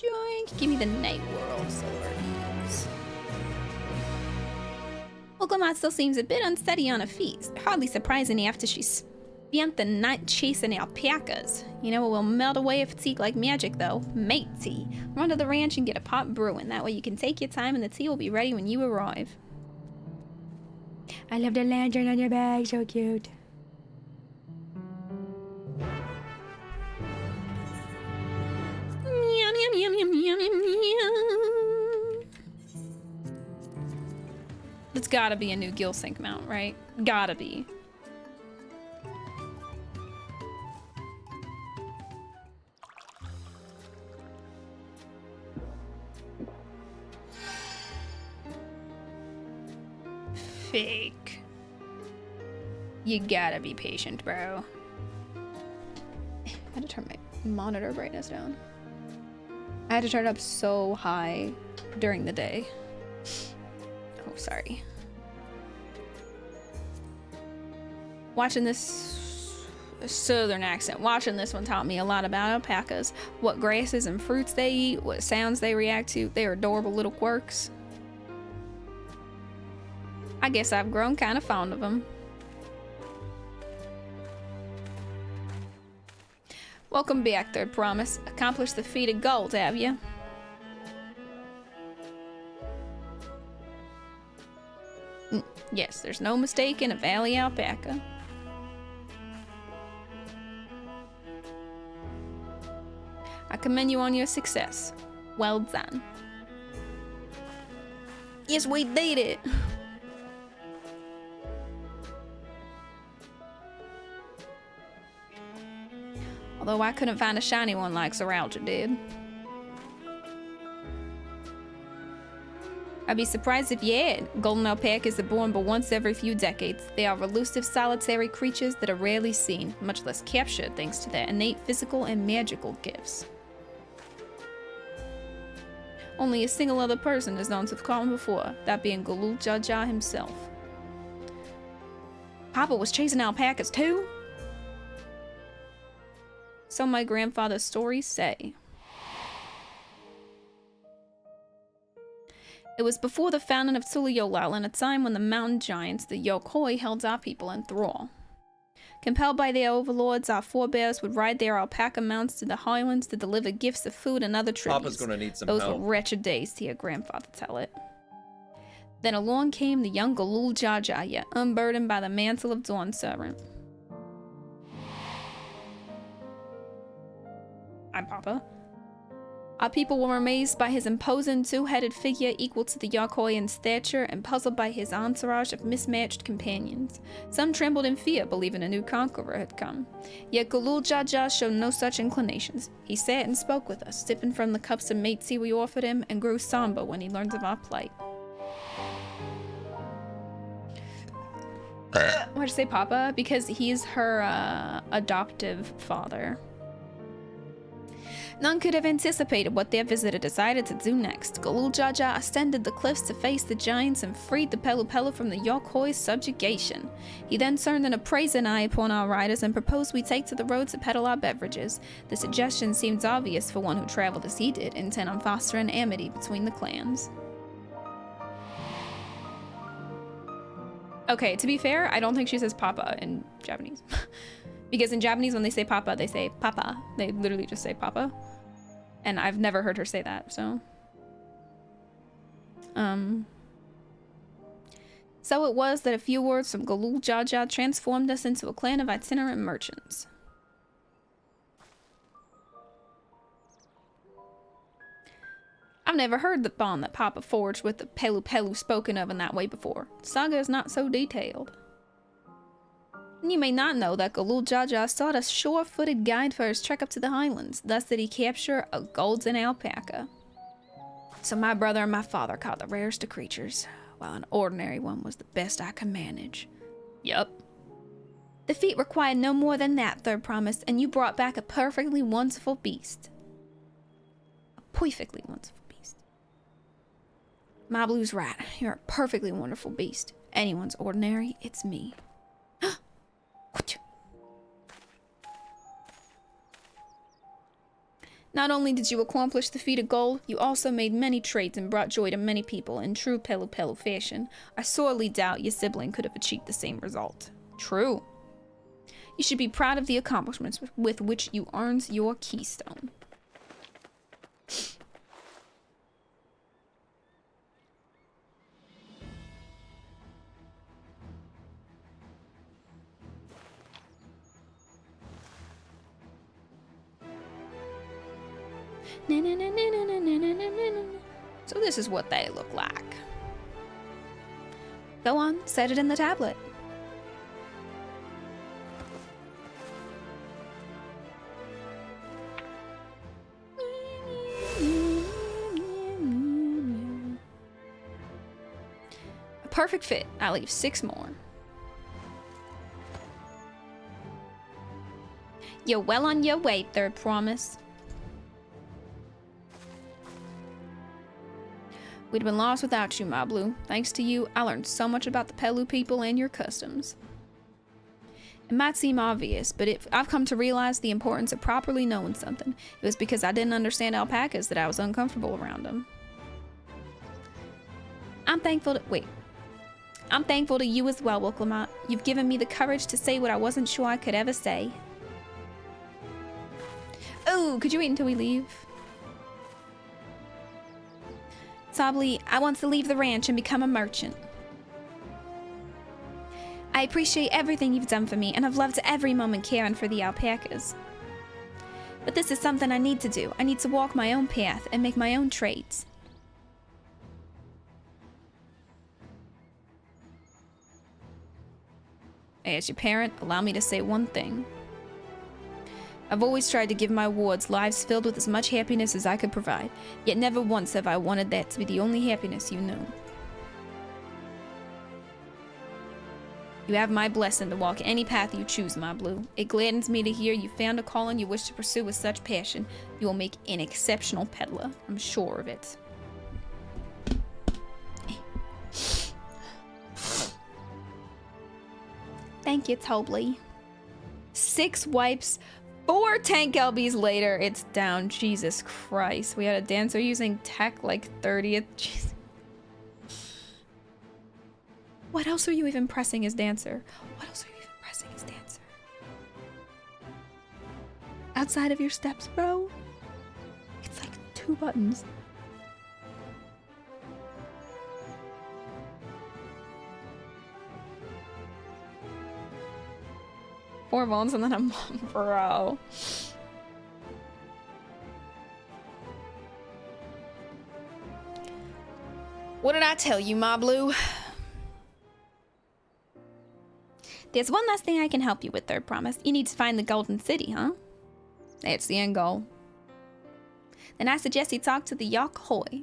Joink. Give me the Night World swords. Oklahoma still seems a bit unsteady on her feet. Hardly surprising after she spent the night chasing alpacas. You know, it will melt away if it's tea like magic, though. Mate tea. Run to the ranch and get a pot brewing. That way you can take your time and the tea will be ready when you arrive. I love the lantern on your bag. So cute. Meow, meow, meow, meow, meow, meow, meow. It's gotta be a new gill sync mount, right? Gotta be. Fake. You gotta be patient, bro. I had to turn my monitor brightness down. I had to turn it up so high during the day. Oh, sorry. Watching this southern accent, watching this one taught me a lot about alpacas. What grasses and fruits they eat, what sounds they react to, their adorable little quirks. I guess I've grown kind of fond of them. Welcome back, Third Promise. Accomplished the feat of gold, have you? Yes, there's no mistake in a valley alpaca. I commend you on your success. Well done. Yes, we did it. Although I couldn't find a shiny one like Seralja did. I'd be surprised if you had. Golden alpacas are born but once every few decades. They are elusive, solitary creatures that are rarely seen, much less captured thanks to their innate physical and magical gifts. Only a single other person is known to have caught him before, that being Galul Jaja himself. Papa was chasing alpacas too? So my grandfather's stories say. It was before the founding of Tuliyollal, in a time when the mountain giants, the Yokoi, held our people in thrall. Compelled by their overlords, our forebears would ride their alpaca mounts to the highlands to deliver gifts of food and other tributes. Papa's gonna need some Those help. were wretched days, to hear grandfather tell it. Then along came the young Galul Jajaya, unburdened by the mantle of Dawn Servant. I'm Papa. Our people were amazed by his imposing two-headed figure equal to the Yokoi in stature and puzzled by his entourage of mismatched companions. Some trembled in fear, believing a new conqueror had come. Yet Galul Jaja showed no such inclinations. He sat and spoke with us, sipping from the cups of mate tea we offered him, and grew somber when he learned of our plight. Why'd you say Papa? Because he's her adoptive father. None could have anticipated what their visitor decided to do next. Galul Jaja ascended the cliffs to face the giants and freed the Pelupelu from the Yokoi's subjugation. He then turned an appraising eye upon our riders and proposed we take to the road to peddle our beverages. The suggestion seems obvious for one who traveled as he did, intent on fostering amity between the clans. Okay, to be fair, I don't think she says Papa in Japanese. Because in Japanese, when they say Papa, they say Papa. They literally just say Papa. And I've never heard her say that, so. So it was that a few words from Galul Jaja transformed us into a clan of itinerant merchants. I've never heard the bond that Papa forged with the Pelupelu spoken of in that way before. Saga is not so detailed. You may not know that Galul Jaja sought a sure-footed guide for his trek up to the highlands, thus did he capture a golden alpaca. So my brother and my father caught the rarest of creatures, while an ordinary one was the best I could manage. Yup. The feat required no more than that, Third Promise, and you brought back a perfectly wonderful beast. A perfectly wonderful beast. My Blue's right. You're a perfectly wonderful beast. Anyone's ordinary, it's me. Not only did you accomplish the feat of gold, you also made many trades and brought joy to many people in true Pelupelu fashion. I sorely doubt your sibling could have achieved the same result. True. You should be proud of the accomplishments with which you earned your keystone. So this is what they look like. Go on, set it in the tablet. A perfect fit. I'll leave 6 more. You're well on your way, third promise. We'd been lost without you, my blue. Thanks to you, I learned so much about the Pelu people and your customs. It might seem obvious, but I've come to realize the importance of properly knowing something. It was because I didn't understand alpacas that I was uncomfortable around them. I'm thankful to you as well, Wilklamot. You've given me the courage to say what I wasn't sure I could ever say. Oh, could you wait until we leave? Sobly, I want to leave the ranch and become a merchant. I appreciate everything you've done for me, and I've loved every moment caring for the alpacas. But this is something I need to do. I need to walk my own path and make my own trades. As your parent, allow me to say one thing. I've always tried to give my wards lives filled with as much happiness as I could provide, yet never once have I wanted that to be the only happiness you know. You have my blessing to walk any path you choose, my blue. It gladdens me to hear you found a calling you wish to pursue with such passion. You will make an exceptional peddler, I'm sure of it. Thank you, Tobley. 6 wipes. 4 tank LBs later, it's down. Jesus Christ. We had a dancer using tech like 30th. Jeez. What else are you even pressing as dancer? What else are you even pressing as dancer? Outside of your steps, bro? It's like 2 buttons. Four bones and then I'm bro. What did I tell you, my blue? There's one last thing I can help you with, third promise. You need to find the Golden City, huh? That's the end goal. Then I suggest you talk to the Ohokaliy.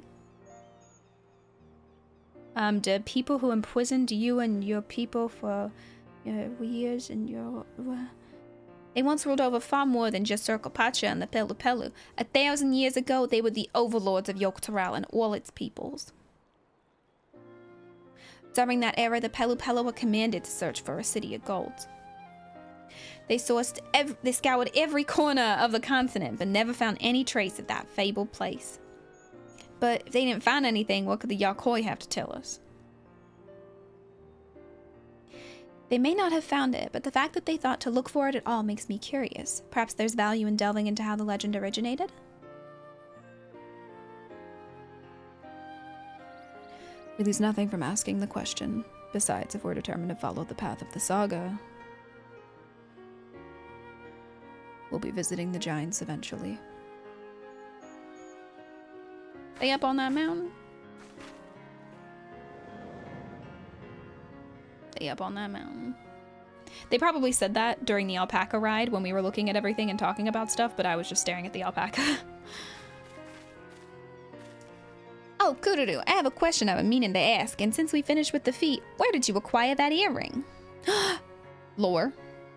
The people who imprisoned you and your people for years and they once ruled over far more than just Circlepacha and the Pelupelu. 1,000 years ago, they were the overlords of Yggdrasil and all its peoples. During that era, the Pelupelu were commanded to search for a city of gold. They scoured every corner of the continent, but never found any trace of that fabled place. But if they didn't find anything, what could the Ohokaliy have to tell us? They may not have found it, but the fact that they thought to look for it at all makes me curious. Perhaps there's value in delving into how the legend originated? We lose nothing from asking the question. Besides, if we're determined to follow the path of the saga, we'll be visiting the giants eventually. They up on that mountain? They up on that mountain. They probably said that during the alpaca ride when we were looking at everything and talking about stuff, but I was just staring at the alpaca. Oh, Kururu, I have a question I've been meaning to ask, and since we finished with the feat, where did you acquire that earring? Lore.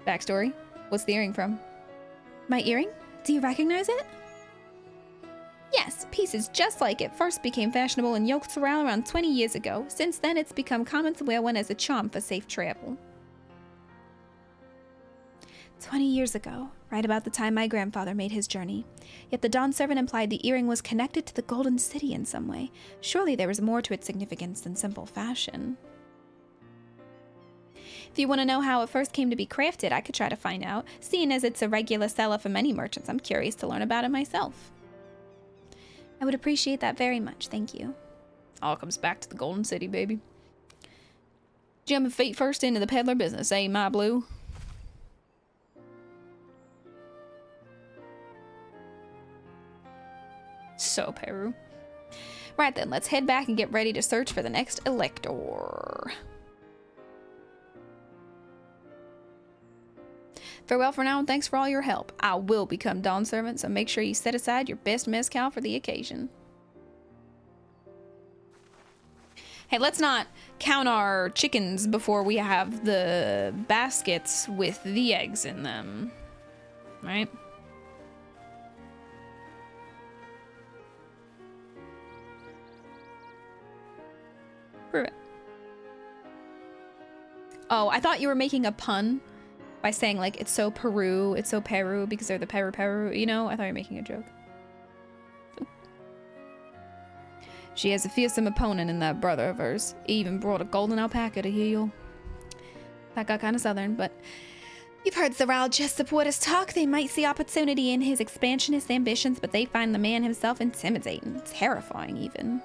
Backstory. What's the earring from? My earring? Do you recognize it? Yes, pieces just like it first became fashionable in Yggdrasil around 20 years ago. Since then, it's become common to wear one as a charm for safe travel. 20 years ago, right about the time my grandfather made his journey. Yet the Dawn Servant implied the earring was connected to the Golden City in some way. Surely there was more to its significance than simple fashion. If you want to know how it first came to be crafted, I could try to find out. Seeing as it's a regular seller for many merchants, I'm curious to learn about it myself. I would appreciate that very much, thank you. All comes back to the Golden City, baby. Jumping feet first into the peddler business, eh, my blue? So Peru. Right then, let's head back and get ready to search for the next elector. Farewell for now, and thanks for all your help. I will become Dawn Servant, so make sure you set aside your best mezcal for the occasion. Hey, let's not count our chickens before we have the baskets with the eggs in them. Right? Prove it. Oh, I thought you were making a pun by saying, like, it's so Peru because they're the Peru, you know? I thought you were making a joke. Ooh. She has a fearsome opponent in that brother of hers. He even brought a golden alpaca to heal. That got kind of southern, but you've heard Zaral just supporters talk. They might see opportunity in his expansionist ambitions, but they find the man himself intimidating, terrifying even.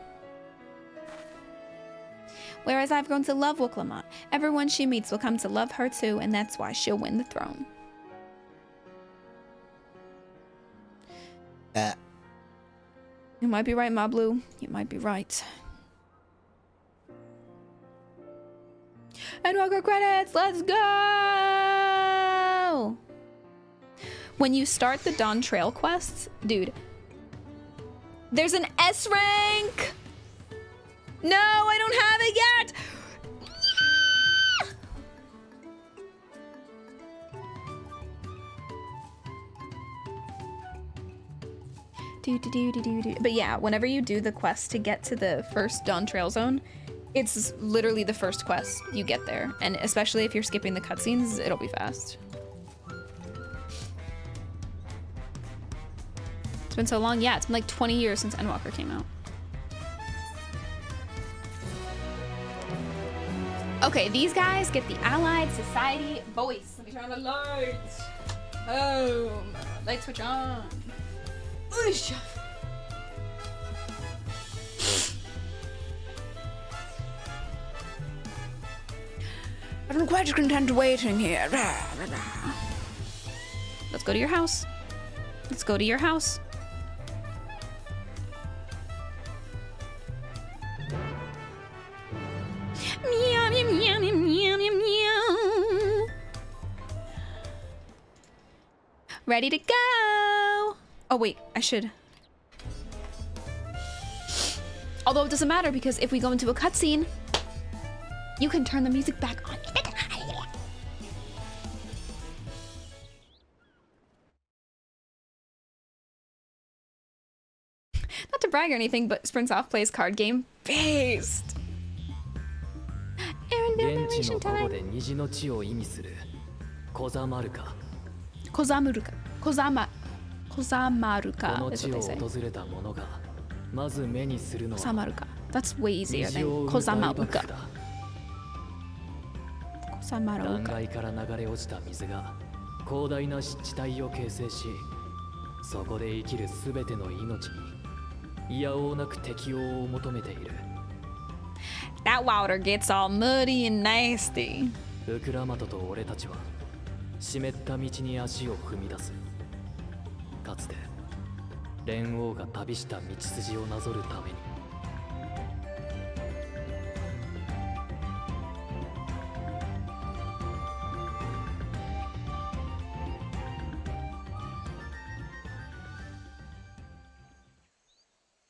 Whereas I've grown to love Wuklamot. Everyone she meets will come to love her too, and that's why she'll win the throne. You might be right, my blue. You might be right. And Walker credits, let's go! When you start the Dawn Trail quests, dude, there's an S rank! No, I don't have it yet! Yeah! But yeah, whenever you do the quest to get to the first Dawn Trail zone, it's literally the first quest you get there. And especially if you're skipping the cutscenes, it'll be fast. It's been so long. Yeah, it's been like 20 years since Endwalker came out. Okay, these guys get the Allied Society voice. Let me turn on the lights. Oh, light switch on. Oosh. I'm quite content waiting here. Let's go to your house. Let's go to your house. Meow, meow, meow, meow, meow, meow, meow. Ready to go. Oh wait, I should. Although it doesn't matter because if we go into a cutscene, you can turn the music back on. Not to brag or anything, but Sprinsoft plays card game based. Errand information time. Kozama'uka is what they say. Kozama'uka. That's way easier than Kozama'uka. That water gets all muddy and nasty.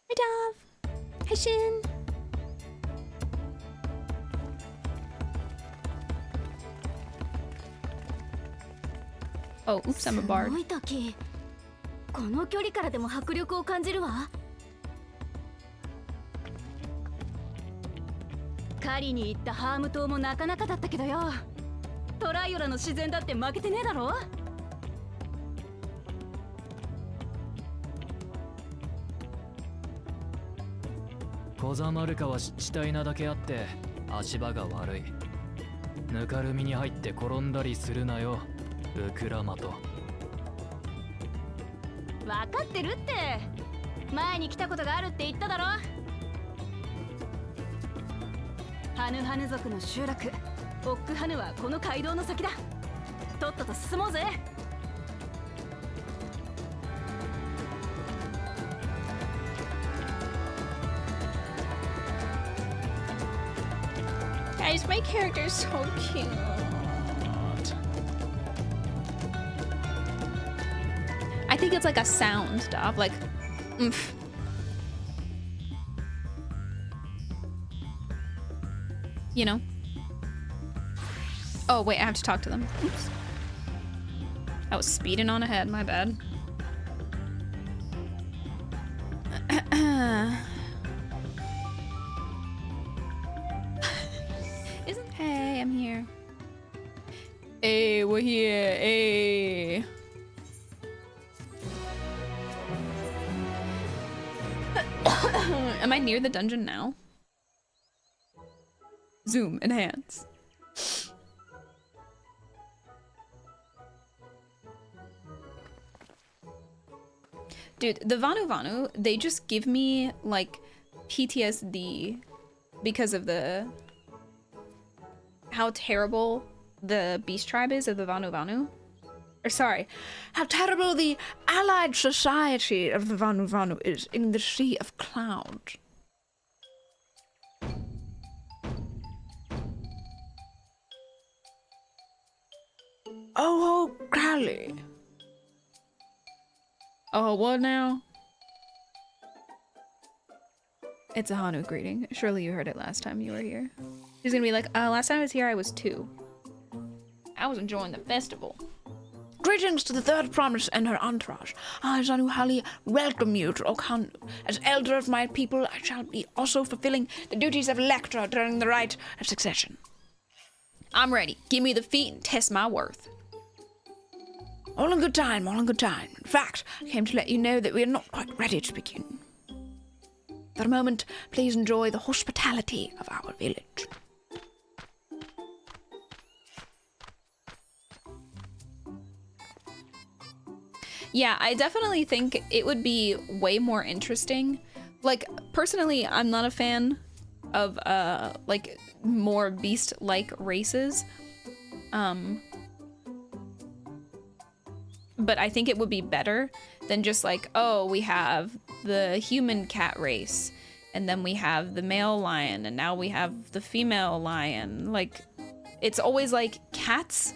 Hi, Dov. Hi, Shin. Oh, oops, I'm a bard. この距離からでも迫力を感じるわ。狩りに行ったハーム島もなかなかだったけどよ。トライオラの自然だって負けてねえだろ。Kozama'uka は死体なだけあって足場が悪い。ぬかるみに入って転んだりするなよ、ウクラマと。分かってるって。前に来たことがあるって言っただろ。ハヌハヌ族の集落オックハヌはこの街道の先だ。とっとと進もうぜ。Guys, my character is so cute. I think it's like a sound stuff, like, oomph. You know? Oh, wait, I have to talk to them. Oops. I was speeding on ahead, my bad. Hey, I'm here. Hey, we're here. Hey. Am I near the dungeon now? Zoom, enhance. Dude, the Vanu Vanu, they just give me like PTSD because of how terrible the beast tribe is of the Vanu Vanu. Or sorry, how terrible the allied society of the Vanu Vanu is in the Sea of Clouds. Ohokaliy. Oh, what now? It's a Hanu greeting. Surely you heard it last time you were here. She's gonna be like, last time I was here, I was 2. I was enjoying the festival. Greetings to the third promise and her entourage. I, Ohokaliy, welcome you to Ohokaliy. As elder of my people, I shall be also fulfilling the duties of Electra during the rite of succession. I'm ready. Give me the feat and test my worth. All in good time, all in good time. In fact, I came to let you know that we are not quite ready to begin. For a moment, please enjoy the hospitality of our village. Yeah, I definitely think it would be way more interesting. Like, personally, I'm not a fan of, like, more beast-like races. But I think it would be better than just like, oh, we have the human cat race, and then we have the male lion, and now we have the female lion. Like, it's always like cats,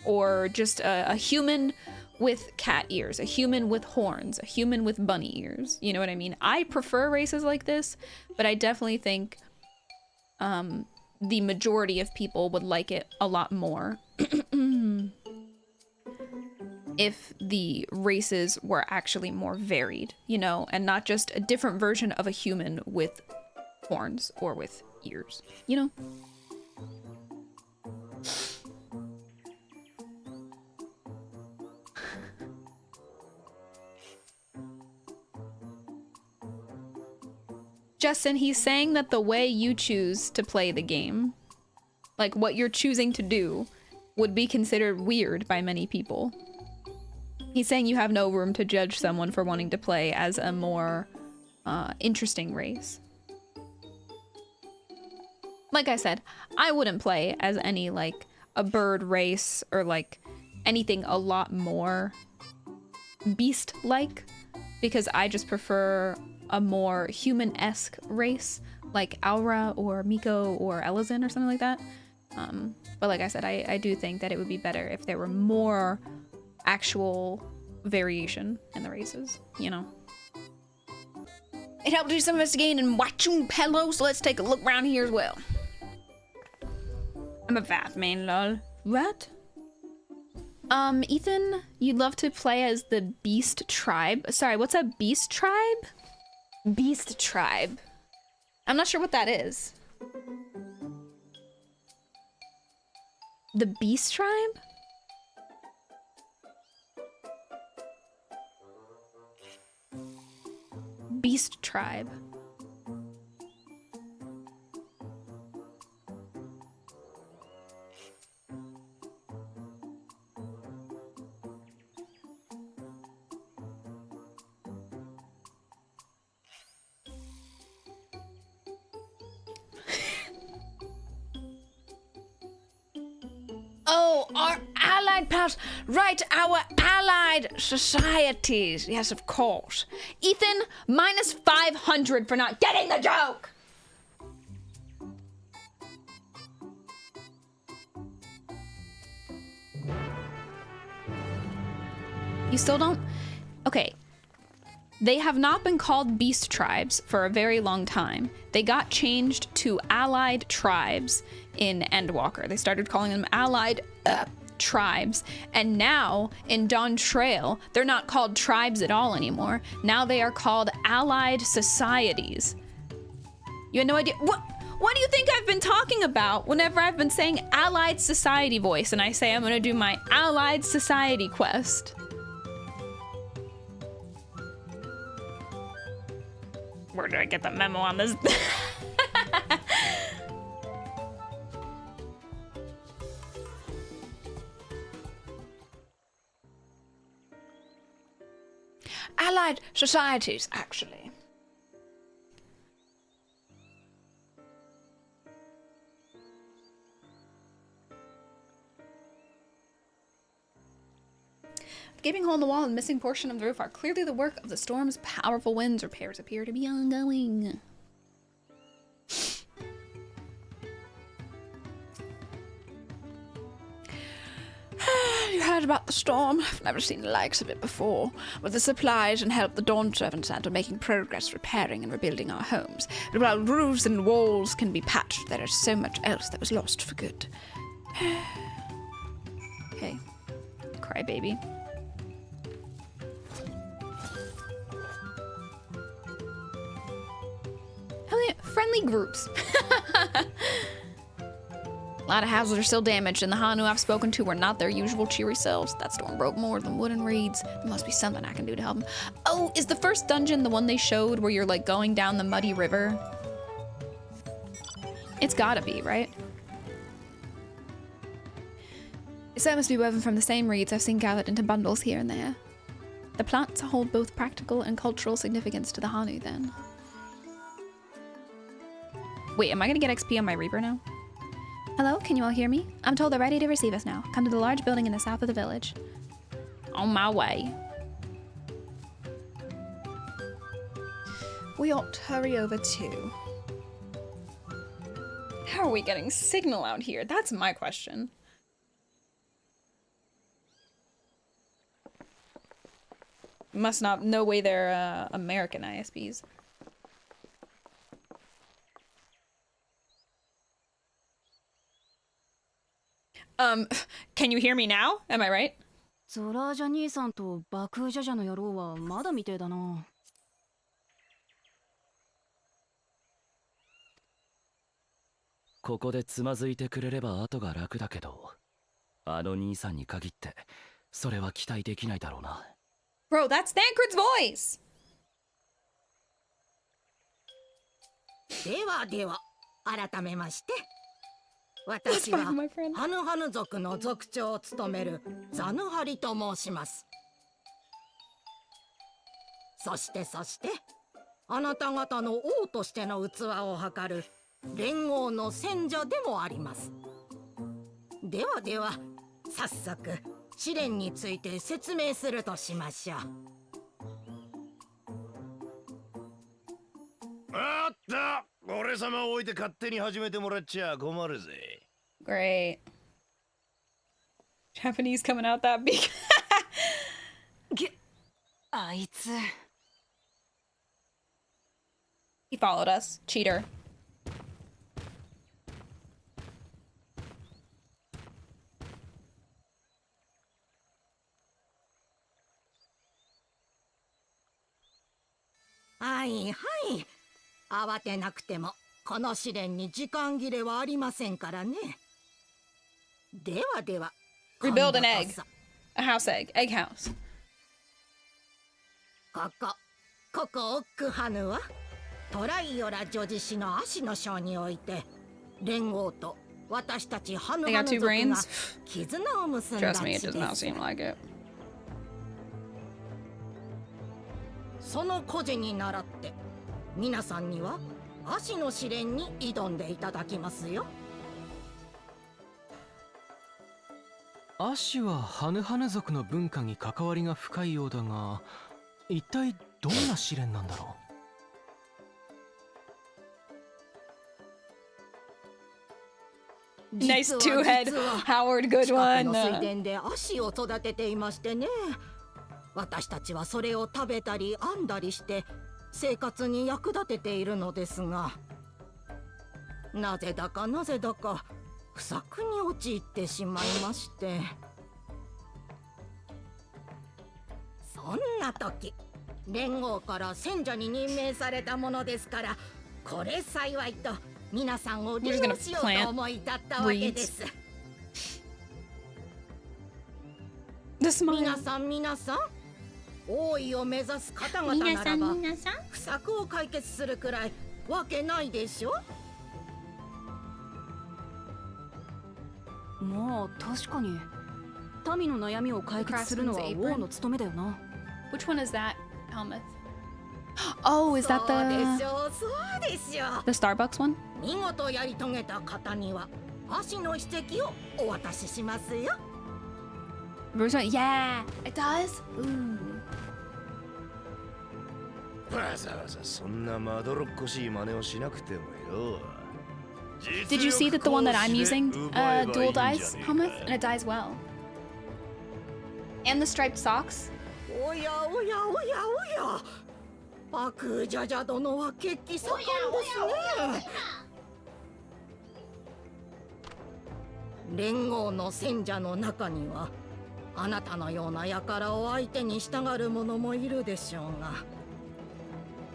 or just a human with cat ears, a human with horns, a human with bunny ears. You know what I mean? I prefer races like this, but I definitely think the majority of people would like it a lot more if the races were actually more varied, you know, and not just a different version of a human with horns or with ears, you know? Justin, he's saying that the way you choose to play the game, like what you're choosing to do, would be considered weird by many people. He's saying you have no room to judge someone for wanting to play as a more interesting race. Like I said, I wouldn't play as any, like, a bird race or, like, anything a lot more beast-like, because I just prefer a more human-esque race, like Aura or Miko or Elizin or something like that. But like I said, I do think that it would be better if there were more actual variation in the races, you know. It helped do some investigating in watching Pelo, so let's take a look around here as well. I'm a vast man, lol. What? Ethan, you'd love to play as the Beast Tribe. Sorry, what's a Beast Tribe? Beast Tribe. I'm not sure what that is. The Beast Tribe? Beast Tribe. Oh, our allied pals. Right, our allied societies. Yes, of course. Ethan, minus 500 for not getting the joke. You still don't? Okay. They have not been called beast tribes for a very long time. They got changed to allied tribes in Endwalker. They started calling them allied tribes. And now in Dawntrail, they're not called tribes at all anymore. Now they are called allied societies. You had no idea. What do you think I've been talking about whenever I've been saying allied society voice and I say I'm gonna do my allied society quest? Where did I get the memo on this? Allied societies, actually. The gaping hole in the wall and the missing portion of the roof are clearly the work of the storm's powerful winds. Repairs appear to be ongoing. You heard about the storm? I've never seen the likes of it before. With the supplies and help the Dawn servants are making progress repairing and rebuilding our homes. But while roofs and walls can be patched, there is so much else that was lost for good. Okay. Crybaby. Hell yeah, friendly groups. A lot of houses are still damaged, and the Hanu I've spoken to are not their usual cheery selves. That storm broke more than wood and reeds. There must be something I can do to help them. Oh, is the first dungeon the one they showed where you're like going down the muddy river? It's gotta be, right? So it must be woven from the same reeds I've seen gathered into bundles here and there. The plants hold both practical and cultural significance to the Hanu, then. Wait, am I gonna get XP on my Reaper now? Hello, can you all hear me? I'm told they're ready to receive us now. Come to the large building in the south of the village. On my way. We ought to hurry over too. How are we getting signal out here? That's my question. Must not, no way they're American ISPs. Can you hear me now? Am I right? ゾラージャ兄さんとバクージャジャの野郎はまだみてえだな。ここでつまずいてくれれば後が楽だけど、あの兄さんに限ってそれは期待できないだろうな。Bro, that's Thancred's voice! ではでは、改めまして。私はハヌハヌ族の族長を務めるザヌハリと申します。そしてあなた方の王としての器を測る連合の選者でもあります。では早速試練について説明するとしましょう。あった、俺様を置いて勝手に始めてもらっちゃ困るぜ。Great. Japanese coming out that big. あいつ。He followed us. Cheater.はいはい。慌てなくてもこの試練に時間切れはありませんからね。では Rebuild an egg. A house egg. Egg house. ここオックハヌはトライオラ女子氏の足の章において連合と私たちハヌハヌ族が絆を結んだ Trust me, it 地 does で not す。 seem like it. その孤児に倣って皆さんには足の試練に挑んでいただきますよ。アシはハヌハヌ族の文化に関わりが深いようだが、一体どんな試練なんだろう。Nice two-head. Howard, good 近く one. の水田で足を育てていましてね。私たちはそれを食べたり編んだりして生活に役立てているのですが、なぜだか不作に陥ってしまいまして。そんな時、連合から選者に任命されたものですから、これ幸いと皆さんを利用しようと思い立ったわけです。皆さん、王位を目指す方々ならば不作を解決するくらいわけないでしょ。まあ確かに民の悩みを解決するのは王の務めだよな。Which one is that, Helmuth? Oh, is that そうで the しょう、そうでしょう。 the Starbucks one? 見事やり遂げた方には足の史跡をお渡ししますよ。 Bruce went, yeah, it does. Ooh. わざわざそんなまどろっこしい真似をしなくてもよ。 Did you see that the one that I'm using dual dies, Helmuth? And it dies well. And the striped socks. おやおやおやおや、パクジャジャ殿は血気盛んですね。連合の戦者の中にはあなたのような輩を相手に従う者もいるでしょうが、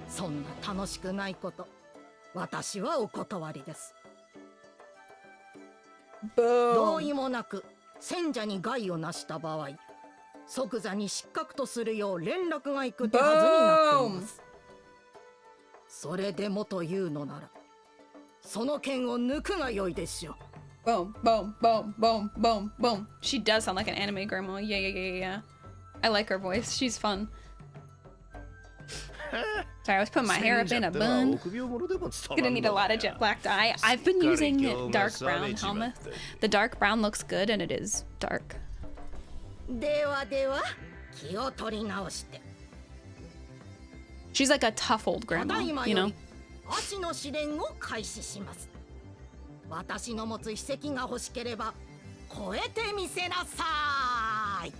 そんな楽しくないこと、私はお断りです。同意もなく戦者に害をなした場合、即座に失格とするよう連絡が行く手はずになっています。それでもというのなら、その剣を抜くが良いでしょう。 Boom, boom, boom, boom, boom, boom. She does sound like an anime grandma. Yeah. I like her voice. She's fun. Sorry, I was putting my hair up in a bun. Gonna need a lot of jet black dye. I've been using dark brown, Helmuth. The dark brown looks good and it is dark. では気を取り直して。 She's like a tough old grandma, you know? 足の試練を開始します。私の持つ秘跡が欲しければ超えてみせなさい。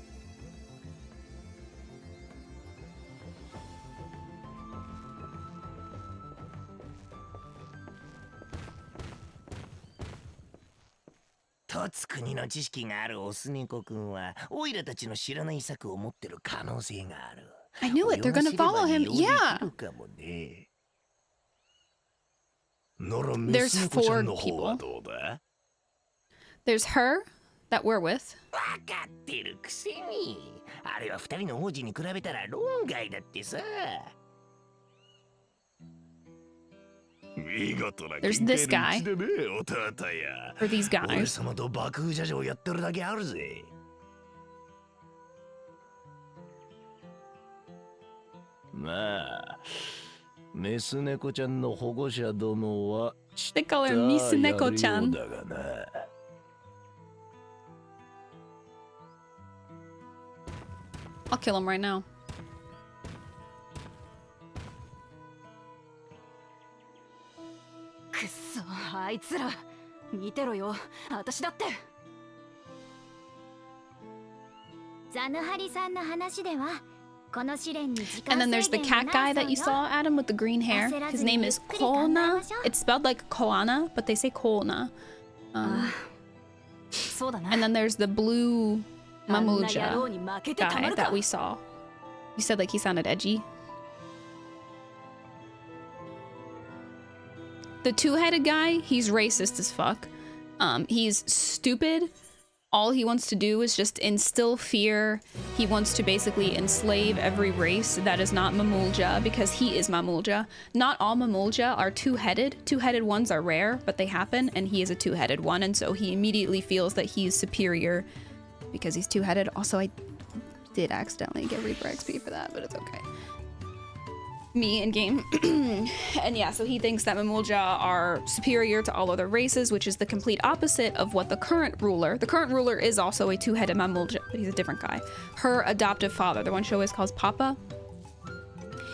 とつ国の知識があるオス猫くんはオイラたちの知らない策を持ってる可能性がある。 I knew it. They're gonna follow him. Yeah. There's 4 people. There's her that we're with. わかってるくせに。あれは2人の王子に比べたら論外だってさ。 There's this guy. Or these guys. 俺様と爆風ジャジャをやってるだけあるぜ。まあ、メス猫ちゃんの保護者どもは They call her Miss Neko-chan. だがな。 I'll kill him right now. くっそ、あいつら見てろよ、私だって。ザヌハリさんの話では、この試練に時 And 間 then 制 there's the 限 cat が guy ない that you そうよ。 saw, Adam, with the green hair. His name is Koana. It's spelled like Koana, but they say Koana. そうだな。 And then there's the blue あんな野 Mamuja 郎に負けてたま guy る that か。 we saw. You said like he sounded edgy. The two-headed guy, he's racist as fuck. He's stupid. All he wants to do is just instill fear. He wants to basically enslave every race that is not Mamulja because he is Mamulja. Not all Mamulja are two-headed. Two-headed ones are rare, but they happen, and he is a two-headed one, and so he immediately feels that he is superior because he's two-headed. Also, I did accidentally get Reaper XP for that, but it's okay. me in game. And yeah, so he thinks that Mamulja are superior to all other races, which is the complete opposite of what the current ruler is also a two-headed Mamulja, but he's a different guy. Her adoptive father, the one she always calls Papa.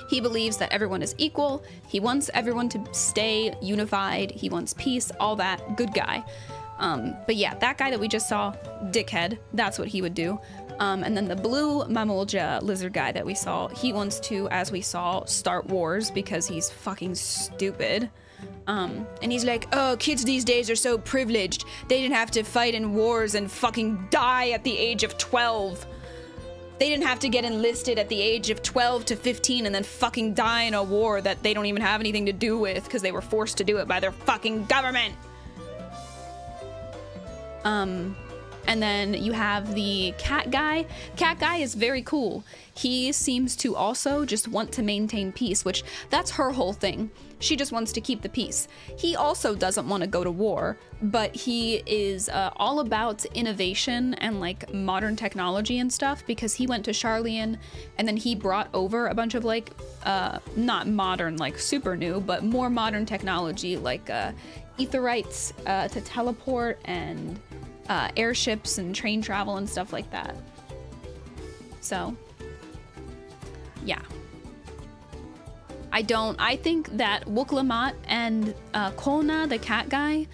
He believes that everyone is equal. He wants everyone to stay unified. He wants peace, all that. Good guy. But yeah, that guy that we just saw, dickhead, that's what he would do. And then the blue Mamulja lizard guy that we saw, he wants to, as we saw, start wars because he's fucking stupid. And he's like, oh, kids these days are so privileged. They didn't have to fight in wars and fucking die at the age of 12. They didn't have to get enlisted at the age of 12 to 15 and then fucking die in a war that they don't even have anything to do with because they were forced to do it by their fucking government. And then you have the cat guy. Cat guy is very cool. He seems to also just want to maintain peace, which that's her whole thing. She just wants to keep the peace. He also doesn't want to go to war, but he is all about innovation and like modern technology and stuff because he went to Sharlayan and then he brought over a bunch of like, not modern, like super new, but more modern technology like etherites to teleport and airships and train travel and stuff like that. So, yeah. I think that Wuklamat and Kolna, the cat guy,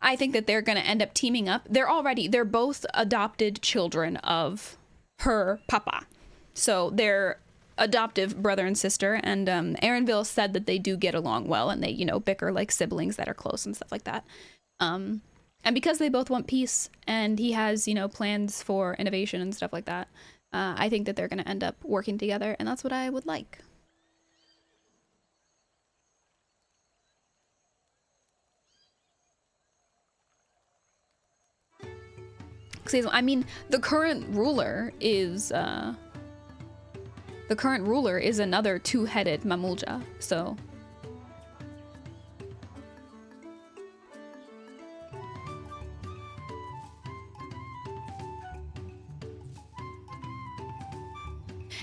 I think that they're gonna end up teaming up. They're both adopted children of her papa. So they're adoptive brother and sister, and Aaronville said that they do get along well and they, you know, bicker like siblings that are close and stuff like that. And because they both want peace and he has, you know, plans for innovation and stuff like that, I think that they're going to end up working together, and that's what I would like. I mean, the current ruler is another two-headed Mamulja, so...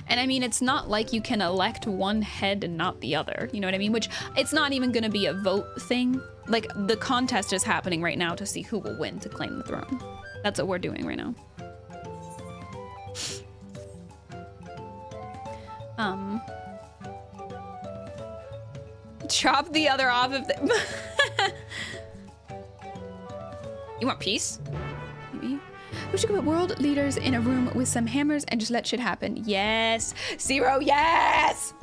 And I mean, it's not like you can elect one head and not the other, you know what I mean? Which, it's not even gonna be a vote thing. Like, the contest is happening right now to see who will win to claim the throne. That's what we're doing right now. Chop the other off of the... You want peace? Maybe. We should go put world leaders in a room with some hammers and just let shit happen. Yes! Zero, yes!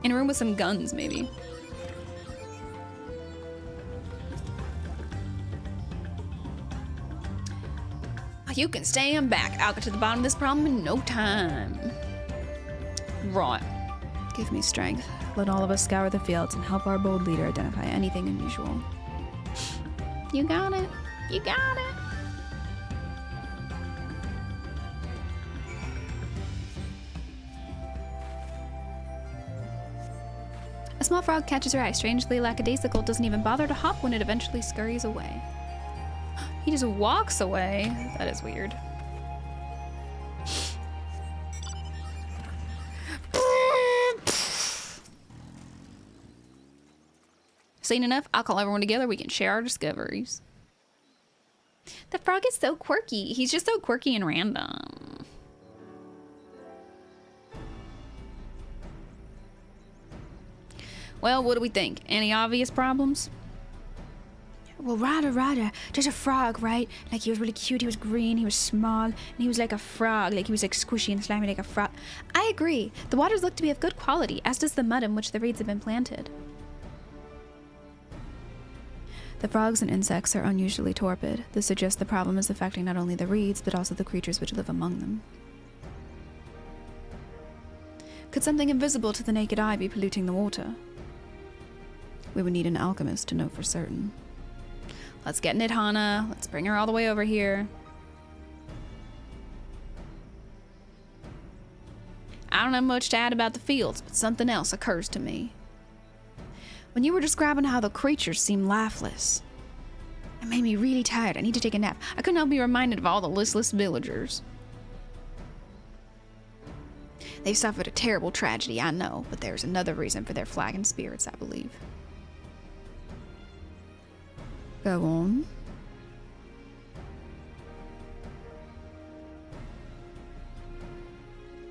In a room with some guns, maybe. You can stand back. I'll get to the bottom of this problem in no time. Right. Give me strength. Let all of us scour the fields and help our bold leader identify anything unusual. You got it. You got it. A small frog catches her eye. Strangely lackadaisical, doesn't even bother to hop when it eventually scurries away. He just walks away. That is weird. Seen enough? I'll call everyone together. We can share our discoveries. The frog is so quirky. He's just so quirky and random. Well, what do we think? Any obvious problems? Well, Ryder, there's a frog, right? Like, he was really cute, he was green, he was small, and he was like a frog. Like, he was like squishy and slimy like a frog. I agree. The waters look to be of good quality, as does the mud in which the reeds have been planted. The frogs and insects are unusually torpid. This suggests the problem is affecting not only the reeds, but also the creatures which live among them. Could something invisible to the naked eye be polluting the water? We would need an alchemist to know for certain. Let's get Nidhana. Let's bring her all the way over here. I don't have much to add about the fields, but something else occurs to me. When you were describing how the creatures seem lifeless, it made me really tired. I need to take a nap. I couldn't help be reminded of all the listless villagers. They've suffered a terrible tragedy, I know, but there's another reason for their flagging spirits, I believe. Go on.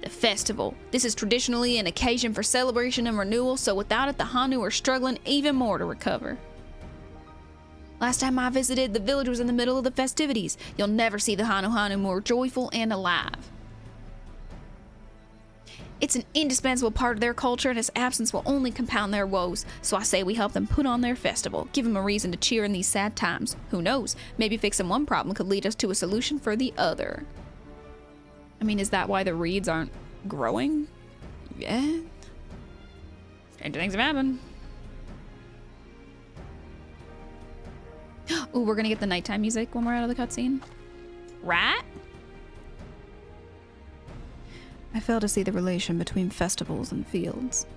The festival. This is traditionally an occasion for celebration and renewal, so without it, the Hanu are struggling even more to recover. Last time I visited, the village was in the middle of the festivities. You'll never see the Hanu more joyful and alive. It's an indispensable part of their culture, and its absence will only compound their woes. So I say we help them put on their festival, give them a reason to cheer in these sad times. Who knows? Maybe fixing one problem could lead us to a solution for the other. I mean, is that why the reeds aren't growing? Yeah. Strange things have happened. Ooh, we're gonna get the nighttime music when we're out of the cutscene. Right? I fail to see the relation between festivals and fields.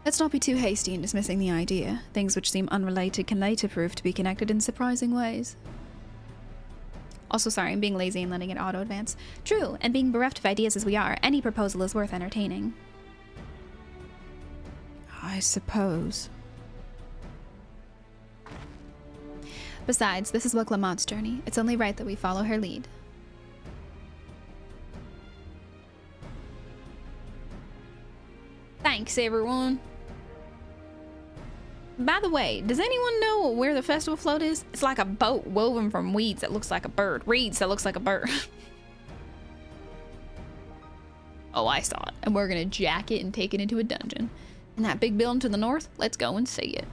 Let's not be too hasty in dismissing the idea. Things which seem unrelated can later prove to be connected in surprising ways. Also, sorry, I'm being lazy and letting it auto-advance. True, and being bereft of ideas as we are, any proposal is worth entertaining. I suppose. Besides, this is Woklamot's journey. It's only right that we follow her lead. Thanks, everyone. By the way, does anyone know where the festival float is? It's like a boat woven from weeds that looks like a bird. Reeds that looks like a bird. Oh, I saw it. And we're gonna jack it and take it into a dungeon. And that big building to the north, let's go and see it.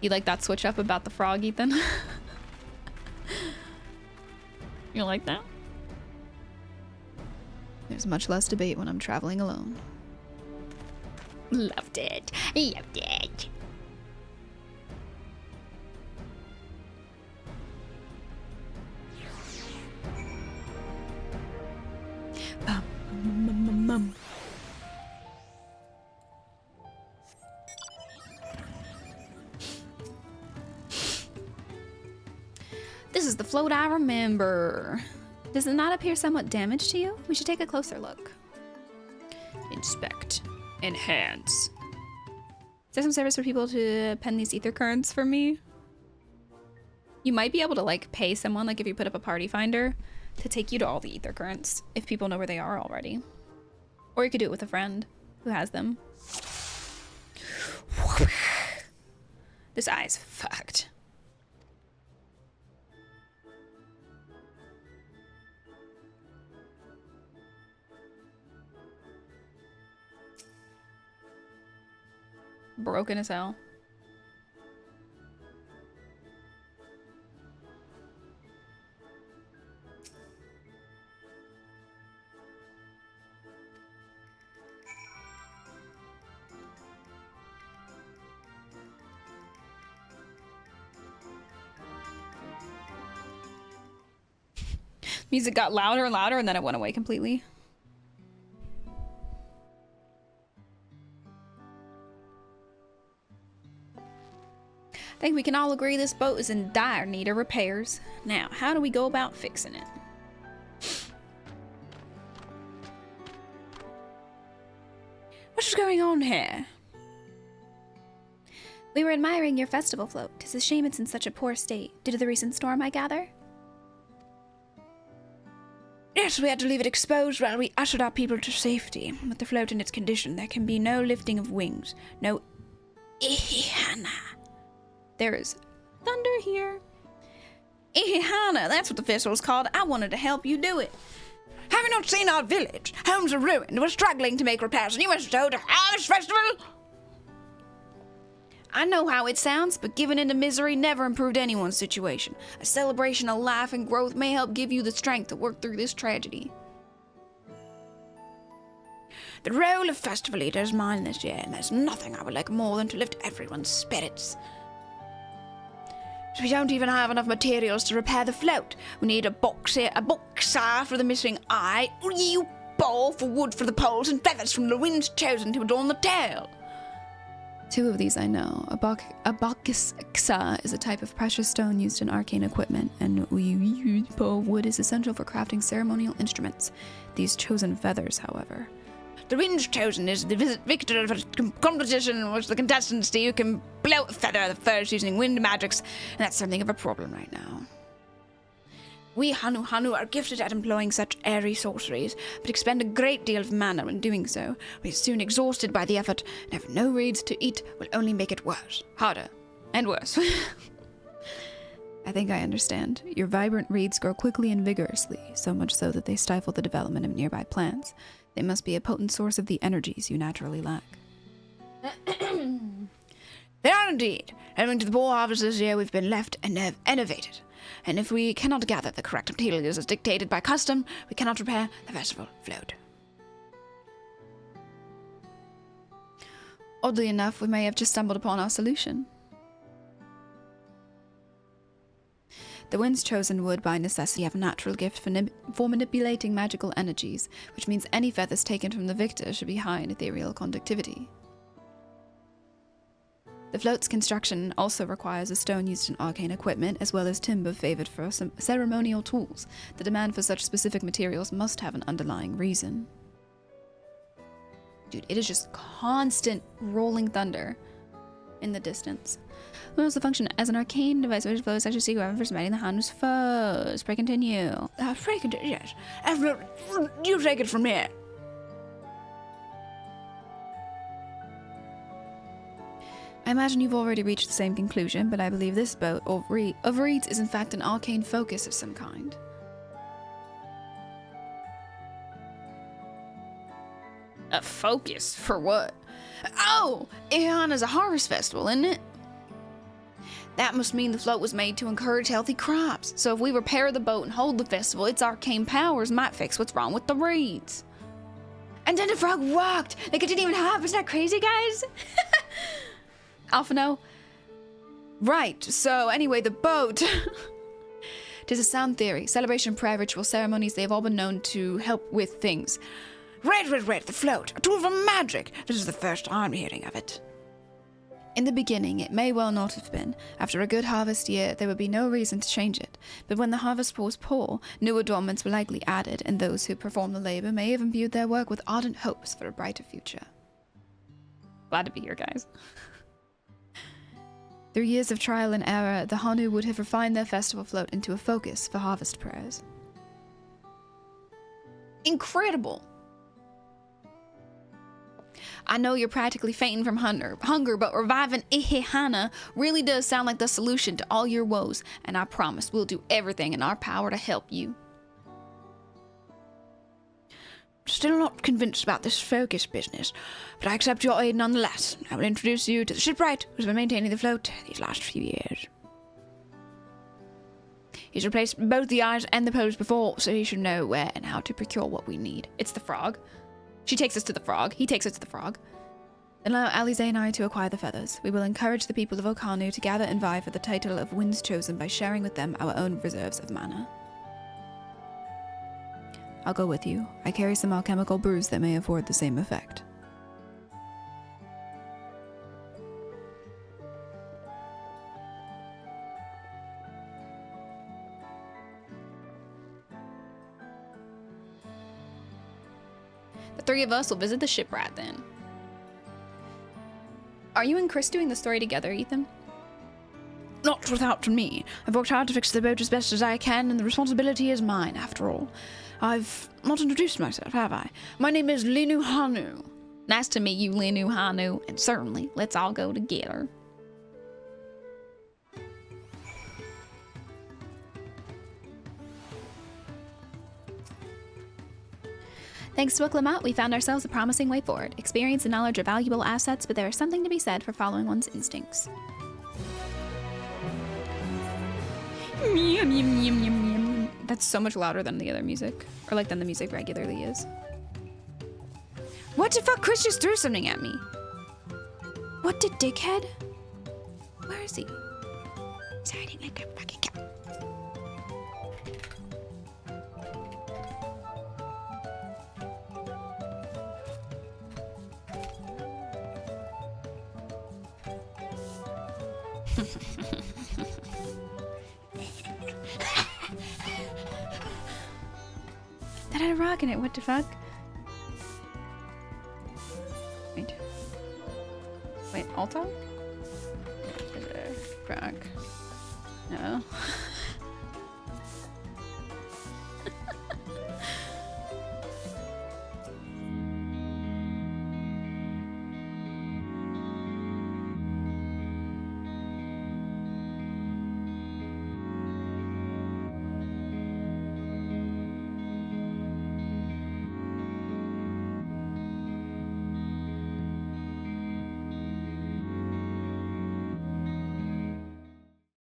You like that switch up about the frog, Ethan? You like that? There's much less debate when I'm traveling alone. Loved it. Loved it. This is the float I remember. Does it not appear somewhat damaged to you? We should take a closer look. Inspect. Enhance. Is there some service for people to pen these ether currents for me? You might be able to like pay someone, like if you put up a party finder, to take you to all the ether currents if people know where they are already. Or you could do it with a friend who has them. This eye's fucked. Broken as hell. Music got louder and louder and then it went away completely. I think we can all agree this boat is in dire need of repairs. Now, how do we go about fixing it? What's going on here? We were admiring your festival float. 'Tis a shame it's in such a poor state, due to the recent storm, I gather? Yes, we had to leave it exposed while we ushered our people to safety. With the float in its condition, there can be no lifting of wings, no ihihana. There is thunder here. Ihihana, that's what the festival's called. I wanted to help you do it. Have you not seen our village? Homes are ruined. We're struggling to make repairs, and you want to go to Harvest Festival? I know how it sounds, but giving into misery never improved anyone's situation. A celebration of life and growth may help give you the strength to work through this tragedy. The role of festival leader is mine this year, and there's nothing I would like more than to lift everyone's spirits. So we don't even have enough materials to repair the float. We need a boxer for the missing eye, you bowl for wood for the poles, and feathers from the winds chosen to adorn the tail. Two of these I know. A bakisa is a type of precious stone used in arcane equipment, and spur of wood is essential for crafting ceremonial instruments. These chosen feathers, however. The winds chosen is the victor of a competition in which the contestants do can blow a feather of the first using wind magics, and that's something of a problem right now. We Hanu are gifted at employing such airy sorceries, but expend a great deal of mana in doing so. We are soon exhausted by the effort, and have no reeds to eat will only make it worse. Harder. And worse. I think I understand. Your vibrant reeds grow quickly and vigorously, so much so that they stifle the development of nearby plants. They must be a potent source of the energies you naturally lack. They are indeed. Owing to the poor harvest this year, we've been left innovated. And if we cannot gather the correct materials as dictated by custom, we cannot prepare the festival float. Oddly enough, we may have just stumbled upon our solution. The winds chosen would, by necessity, have a natural gift for manipulating magical energies, which means any feathers taken from the victor should be high in ethereal conductivity. The float's construction also requires a stone used in arcane equipment, as well as timber favored for some ceremonial tools. The demand for such specific materials must have an underlying reason. Dude, it is just constant rolling thunder in the distance. Will also function as an arcane device which flows such a secret for smiting the Hanu's foes. Pray continue. Pray continue, yes. You take it from here. I imagine you've already reached the same conclusion, but I believe this boat of reeds is in fact an arcane focus of some kind. A focus? For what? Oh! Ihana's a harvest festival, isn't it? That must mean the float was made to encourage healthy crops. So if we repair the boat and hold the festival, its arcane powers might fix what's wrong with the reeds. And then the frog walked like it didn't even happen. Isn't that crazy, guys? Alphino? Right, so anyway, the boat. Tis a sound theory. Celebration, prayer, ritual, ceremonies, they have all been known to help with things. Right, the float. A tool for magic. This is the first I'm hearing of it. In the beginning, it may well not have been. After a good harvest year, there would be no reason to change it. But when the harvest was poor, new adornments were likely added, and those who performed the labor may have imbued their work with ardent hopes for a brighter future. Glad to be here, guys. Through years of trial and error, the Hanu would have refined their festival float into a focus for harvest prayers. Incredible! I know you're practically fainting from hunger, but reviving Ihana really does sound like the solution to all your woes, and I promise we'll do everything in our power to help you. Still not convinced about this focus business, but I accept your aid nonetheless. I will introduce you to the shipwright who's been maintaining the float these last few years. He's replaced both the eyes and the poles before, so he should know where and how to procure what we need. It's the frog. She takes us to the frog. He takes us to the frog. Then allow Alize and I to acquire the feathers. We will encourage the people of Ohokaliy to gather and vie for the title of Winds Chosen by sharing with them our own reserves of mana. I'll go with you. I carry some alchemical brews that may afford the same effect. The three of us will visit the shipwright then. Are you and Chris doing the story together, Ethan? Not without me. I've worked hard to fix the boat as best as I can, and the responsibility is mine, after all. I've not introduced myself, have I? My name is Linu Hanu. Nice to meet you, Linu Hanu, and certainly, let's all go together. Thanks to Akhlamat, we found ourselves a promising way forward. Experience and knowledge are valuable assets, but there is something to be said for following one's instincts. That's so much louder than the other music. Or like than the music regularly is. What the fuck? Chris just threw something at me. What did dickhead? Where is he? He's hiding like a fucking cat. That had a rock in it, what the fuck? Wait. Wait, Alto? Rock. No.